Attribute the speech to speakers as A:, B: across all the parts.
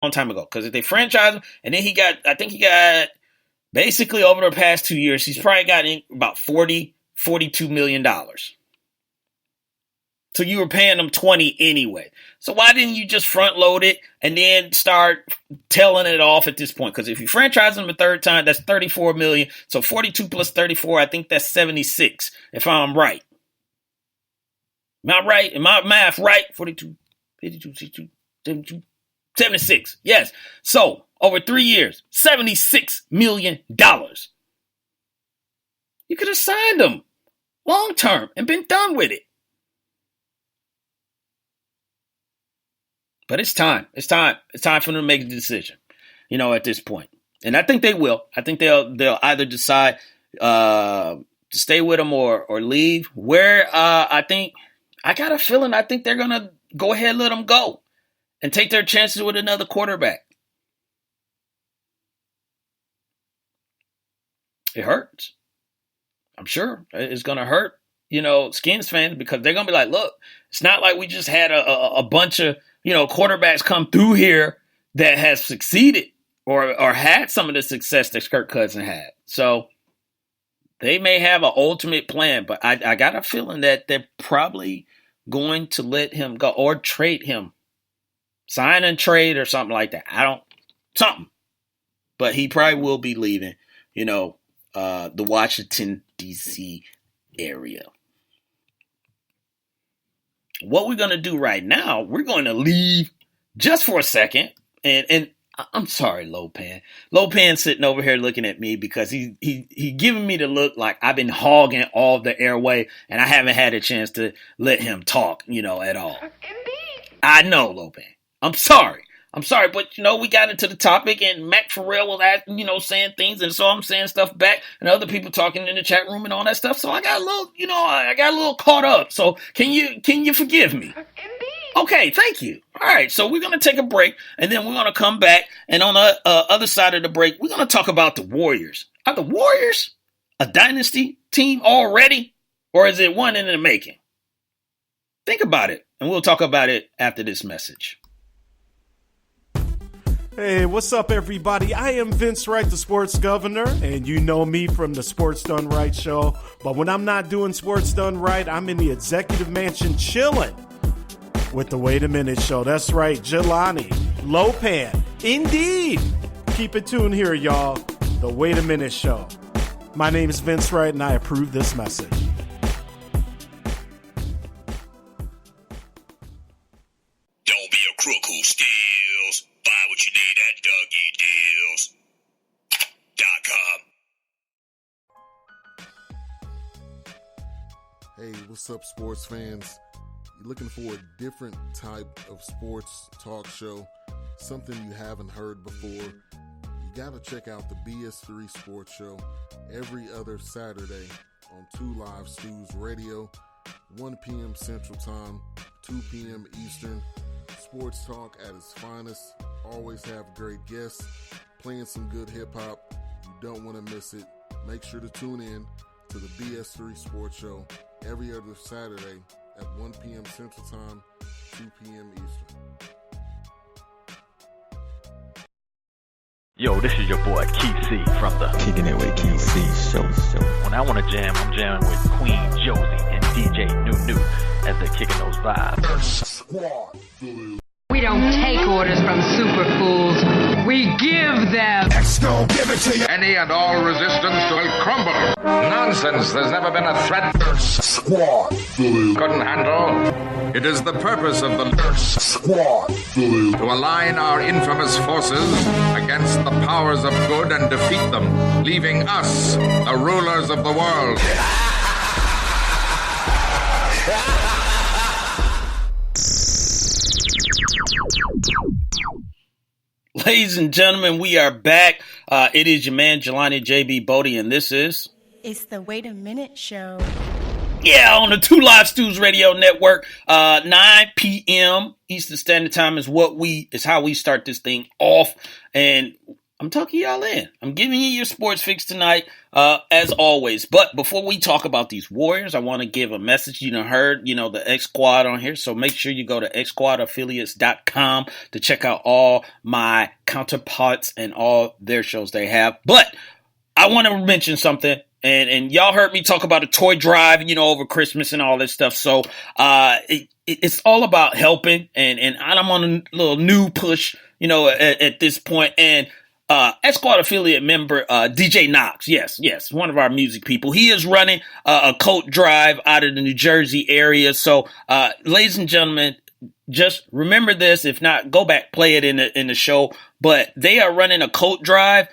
A: long time ago. Because if they franchise him, and then I think he got basically over the past 2 years, he's probably gotten about $42 million. So you were paying him 20 anyway. So why didn't you just front load it and then start tailing it off at this point? Because if you franchise him a third time, that's $34 million. So 42 plus 34, I think that's 76, if I'm right. Am I right? Am my math right? 42, 52, 62, 72, 76. Yes. So over 3 years, $76 million. You could have signed him long term and been done with it. But it's time. It's time for them to make a decision, at this point. And I think they will. I think they'll either decide to stay with him or leave. Where I got a feeling I think they're going to go ahead and let him go and take their chances with another quarterback. It hurts. I'm sure it's going to hurt, Skins fans, because they're going to be like, look, it's not like we just had a bunch of, quarterbacks come through here that has succeeded or had some of the success that Kirk Cousins had. So they may have an ultimate plan, but I got a feeling that they're probably going to let him go or trade him. Sign and trade or something like that. Something. But he probably will be leaving, the Washington, D.C. area. What we're going to do right now, we're going to leave just for a second. And I'm sorry, Lopan. Lopan's sitting over here looking at me because he giving me the look like I've been hogging all the airway and I haven't had a chance to let him talk, at all. Indeed. I know, Lopan. I'm sorry, but we got into the topic and Mac Farrell was asking, saying things, and so I'm saying stuff back, and other people talking in the chat room and all that stuff. So I got a little, I got a little caught up. So can you forgive me? Indeed. Okay, thank you. All right, so we're gonna take a break, and then we're gonna come back, and on the other side of the break, we're gonna talk about the Warriors. Are the Warriors a dynasty team already, or is it one in the making? Think about it, and we'll talk about it after this message.
B: Hey, what's up, everybody? I am Vince Wright, the sports governor, and you know me from the Sports Done Right show. But when I'm not doing Sports Done Right, I'm in the executive mansion chilling with the Wait a Minute show. That's right, Jelani, Lopan, indeed. Keep it tuned here, y'all. The Wait a Minute show. My name is Vince Wright, and I approve this message.
C: Don't be a crook who steals. Buy what you need at DougieDeals.com.
D: Hey, what's up, sports fans? You're looking for a different type of sports talk show, something you haven't heard before? You gotta check out the BS3 Sports Show every other Saturday on 2 Live Stews Radio, 1 p.m. Central Time, 2 p.m. Eastern. Sports talk at its finest. Always have great guests, playing some good hip-hop. You don't want to miss it. Make sure to tune in to the BS3 Sports Show every other Saturday at 1 p.m. Central Time, 2 p.m. Eastern.
E: Yo, this is your boy Keith C from the
F: Kicking It With Keith C show.
E: When I want to jam, I'm jamming with Queen Josie and DJ New as they're kicking those vibes.
G: We don't take orders from super fools. We give them.
C: Give it to you. Any and all resistance will crumble. Nonsense. There's never been a threat Squad couldn't handle. It is the purpose of the Squad to align our infamous forces against the powers of good and defeat them, leaving us the rulers of the world.
A: Ladies and gentlemen, we are back. It is your man, Jelani JB Bodie, and this is...
H: It's the Wait a Minute show.
A: Yeah, on the 2 Live Stews Radio Network, 9 p.m. Eastern Standard Time is how we start this thing off. And I'm tucking y'all in. I'm giving you your sports fix tonight, as always. But before we talk about these Warriors, I want to give a message. You done heard, the X Squad on here. So make sure you go to xsquadaffiliates.com to check out all my counterparts and all their shows they have. But I want to mention something. And y'all heard me talk about a toy drive, over Christmas and all this stuff. So it's all about helping. And I'm on a little new push, at this point. And X Squad affiliate member DJ Knox, yes, one of our music people. He is running a coat drive out of the New Jersey area. So, ladies and gentlemen, just remember this. If not, go back, play it in the show. But they are running a coat drive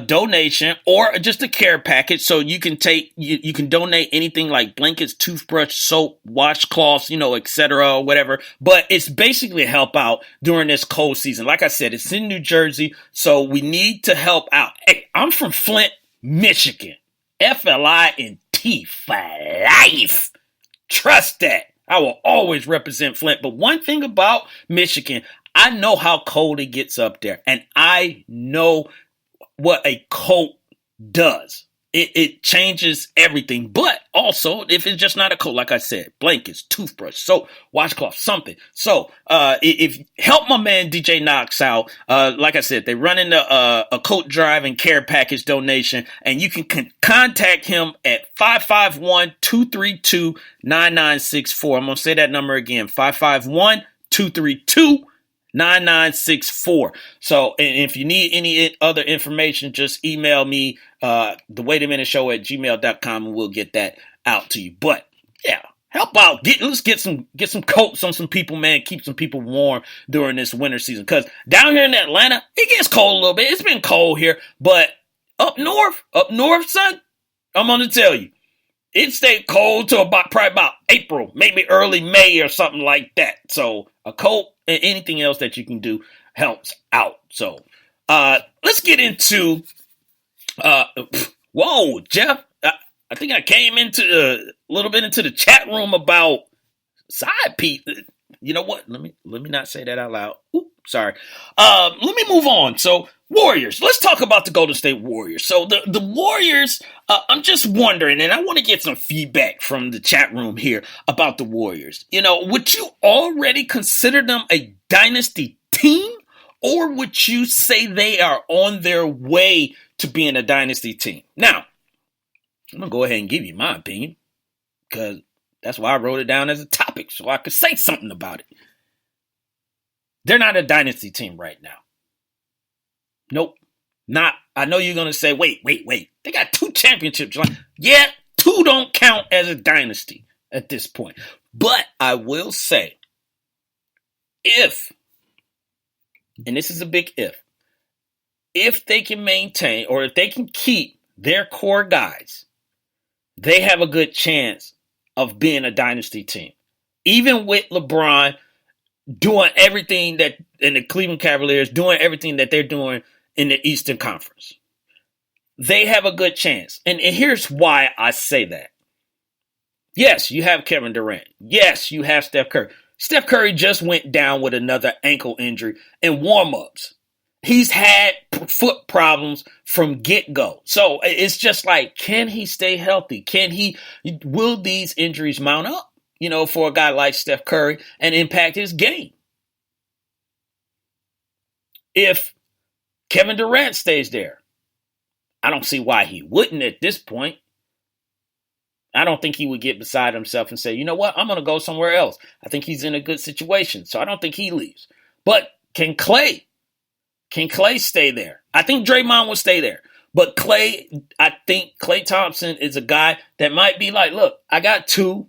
A: donation or just a care package. So you can you can donate anything like blankets, toothbrush, soap, washcloths, etc. or whatever. But it's basically help out during this cold season. Like I said, it's in New Jersey, so we need to help out. Hey, I'm from Flint, Michigan. FLINT for life. Trust that. I will always represent Flint. But one thing about Michigan, I know how cold it gets up there, and I know what a coat does. It changes everything. But also, if it's just not a coat, like I said, blankets, toothbrush, soap, washcloth, something. So, if help my man DJ Knox out, like I said, they're running a coat drive and care package donation, and you can contact him at 551-232-9964. I'm going to say that number again, 551-232-9964. 9964. So, and if you need any other information, just email me, thewaitaminteshow@gmail.com, and we'll get that out to you. But yeah, help out. Let's get some coats on some people, man. Keep some people warm during this winter season. Because down here in Atlanta, it gets cold a little bit. It's been cold here, but up north, son, I'm gonna tell you, it stayed cold till probably about April, maybe early May or something like that. So a coat and anything else that you can do helps out. So let's get into whoa, Jeff. I think I came into a little bit into the chat room about side piece. You know what? Let me not say that out loud. Oops, sorry. Let me move on. So Warriors. Let's talk about the Golden State Warriors. So the Warriors, I'm just wondering, and I want to get some feedback from the chat room here about the Warriors. Would you already consider them a dynasty team, or would you say they are on their way to being a dynasty team? Now, I'm going to go ahead and give you my opinion, because that's why I wrote it down as a topic, so I could say something about it. They're not a dynasty team right now. Nope. Not. I know you're going to say, wait. They got 2 championships. Like, yeah, 2 don't count as a dynasty at this point. But I will say, if, and this is a big if they can maintain or if they can keep their core guys, they have a good chance of being a dynasty team. Even with LeBron doing everything that, and the Cleveland Cavaliers doing everything that they're doing in the Eastern Conference, they have a good chance. And here's why I say that. Yes, you have Kevin Durant. Yes, you have Steph Curry. Steph Curry just went down with another ankle injury in warm-ups. He's had foot problems from get-go. So it's just like, can he stay healthy? Will these injuries mount up, for a guy like Steph Curry and impact his game? If Kevin Durant stays there, I don't see why he wouldn't at this point. I don't think he would get beside himself and say, you know what, I'm going to go somewhere else. I think he's in a good situation, so I don't think he leaves. But can Klay stay there? I think Draymond will stay there. But I think Klay Thompson is a guy that might be like, look, I got 2.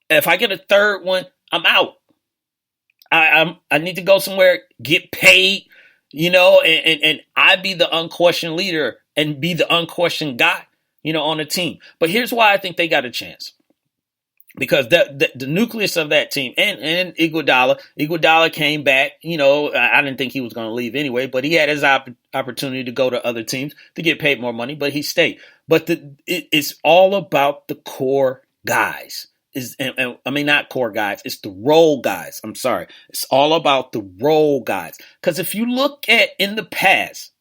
A: If I get a third one, I'm out. I need to go somewhere, get paid, and I be the unquestioned leader and be the unquestioned guy, on the team. But here's why I think they got a chance. Because the nucleus of that team and Iguodala came back. I didn't think he was going to leave anyway, but he had his opportunity to go to other teams to get paid more money, but he stayed. But it's all about the core guys. Not core guys. It's the role guys. I'm sorry. It's all about the role guys. Because if you look at in the past,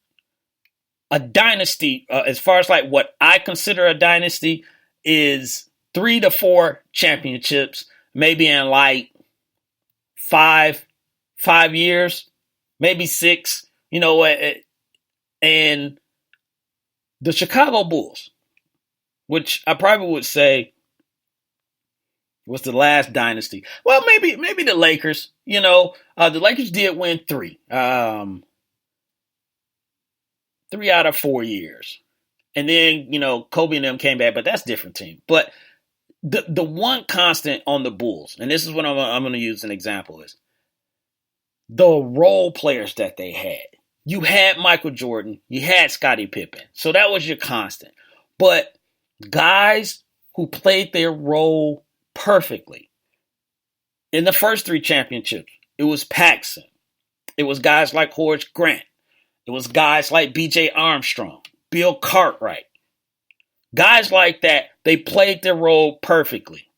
A: a dynasty, as far as like what I consider a dynasty, is 3 to 4 championships, maybe in like five years, maybe 6. And the Chicago Bulls, which I probably would say was the last dynasty. Well, maybe the Lakers. The Lakers did win 3. 3 out of 4 years. And then, Kobe and them came back, but that's a different team. But the one constant on the Bulls, and this is what I'm going to use an example, is the role players that they had. You had Michael Jordan, you had Scottie Pippen. So that was your constant. But guys who played their role perfectly. In the first 3 championships, it was Paxson. It was guys like Horace Grant. It was guys like B.J. Armstrong, Bill Cartwright. Guys like that, they played their role perfectly.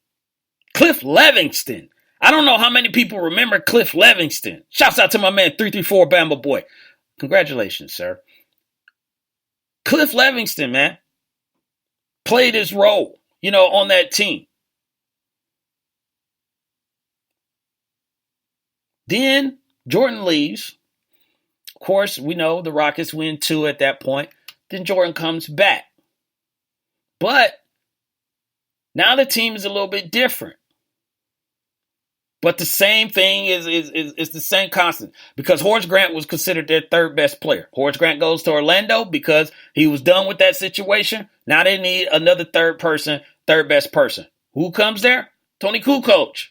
A: Cliff Livingston. I don't know how many people remember Cliff Livingston. Shouts out to my man, 334 Bama Boy. Congratulations, sir. Cliff Livingston, man, played his role, on that team. Then Jordan leaves. Of course, we know the Rockets win 2 at that point. Then Jordan comes back. But now the team is a little bit different. But the same thing is the same constant. Because Horace Grant was considered their 3rd best player. Horace Grant goes to Orlando because he was done with that situation. Now they need another 3rd best person. Who comes there? Tony Kukoc.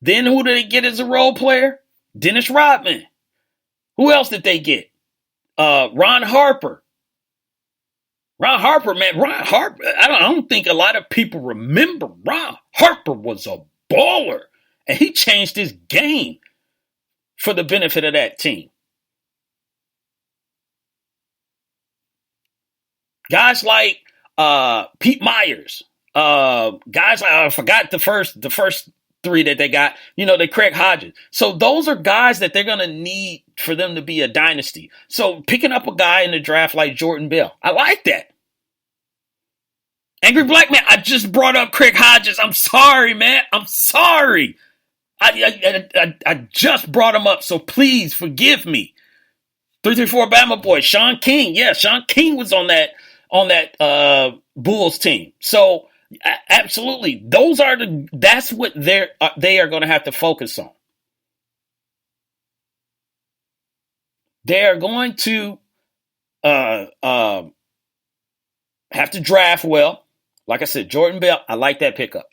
A: Then who did they get as a role player? Dennis Rodman. Who else did they get? Ron Harper. Ron Harper, I don't think a lot of people remember Ron Harper was a baller. And he changed his game for the benefit of that team. Guys like Pete Myers. Guys like, I forgot the first 3 that they got. They Craig Hodges. So those are guys that they're going to need for them to be a dynasty. So picking up a guy in the draft like Jordan Bell, I like that. Angry Black Man, I just brought up Craig Hodges. I'm sorry, man. I'm sorry. I just brought him up, so please forgive me. 334 Bama Boy, Sean King. Yeah, Sean King was on that Bulls team. So absolutely, that's what they are going to have to focus on. They are going to have to draft well. Like I said, Jordan Bell, I like that pickup.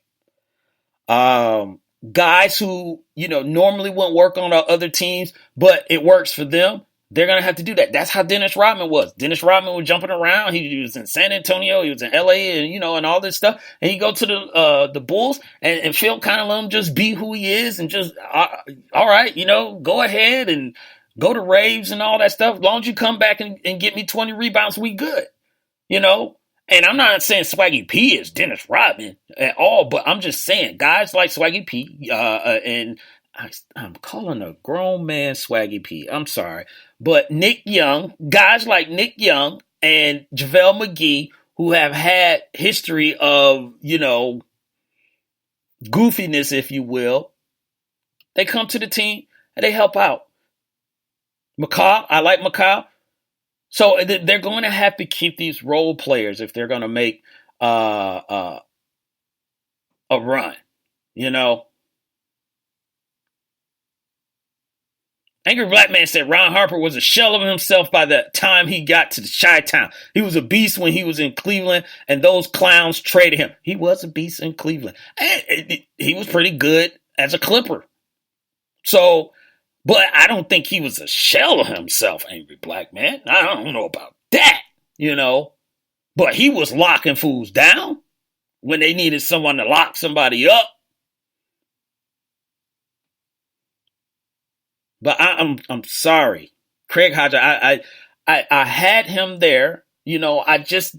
A: Guys who, normally wouldn't work on our other teams, but it works for them, they're going to have to do that. That's how Dennis Rodman was. Dennis Rodman was jumping around. He was in San Antonio. He was in L.A. and, and all this stuff. And he go to the Bulls and Phil kind of let him just be who he is and just, all right, go ahead and go to raves and all that stuff. As long as you come back and get me 20 rebounds, we good, And I'm not saying Swaggy P is Dennis Rodman at all, but I'm just saying guys like Swaggy P, and I'm calling a grown man Swaggy P. I'm sorry. But Nick Young, guys like Nick Young and JaVale McGee, who have had history of, goofiness, if you will, they come to the team and they help out. McCaw, I like McCaw. So they're going to have to keep these role players if they're going to make a run, Angry Black Man said Ron Harper was a shell of himself by the time he got to the Chi-Town. He was a beast when he was in Cleveland, and those clowns traded him. He was a beast in Cleveland. And he was pretty good as a Clipper. So, but I don't think he was a shell of himself, Angry Black Man. I don't know about that, But he was locking fools down when they needed someone to lock somebody up. But I'm sorry, Craig Hodges. I had him there. I just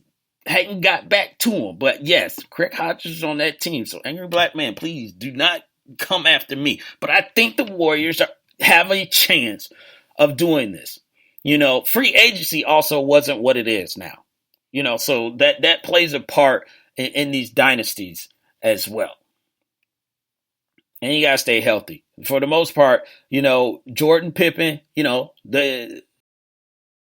A: hadn't got back to him. But yes, Craig Hodges is on that team. So Angry Black Man, please do not come after me. But I think the Warriors have a chance of doing this. Free agency also wasn't what it is now. So that plays a part in these dynasties as well. And you gotta stay healthy. For the most part, Jordan Pippen, the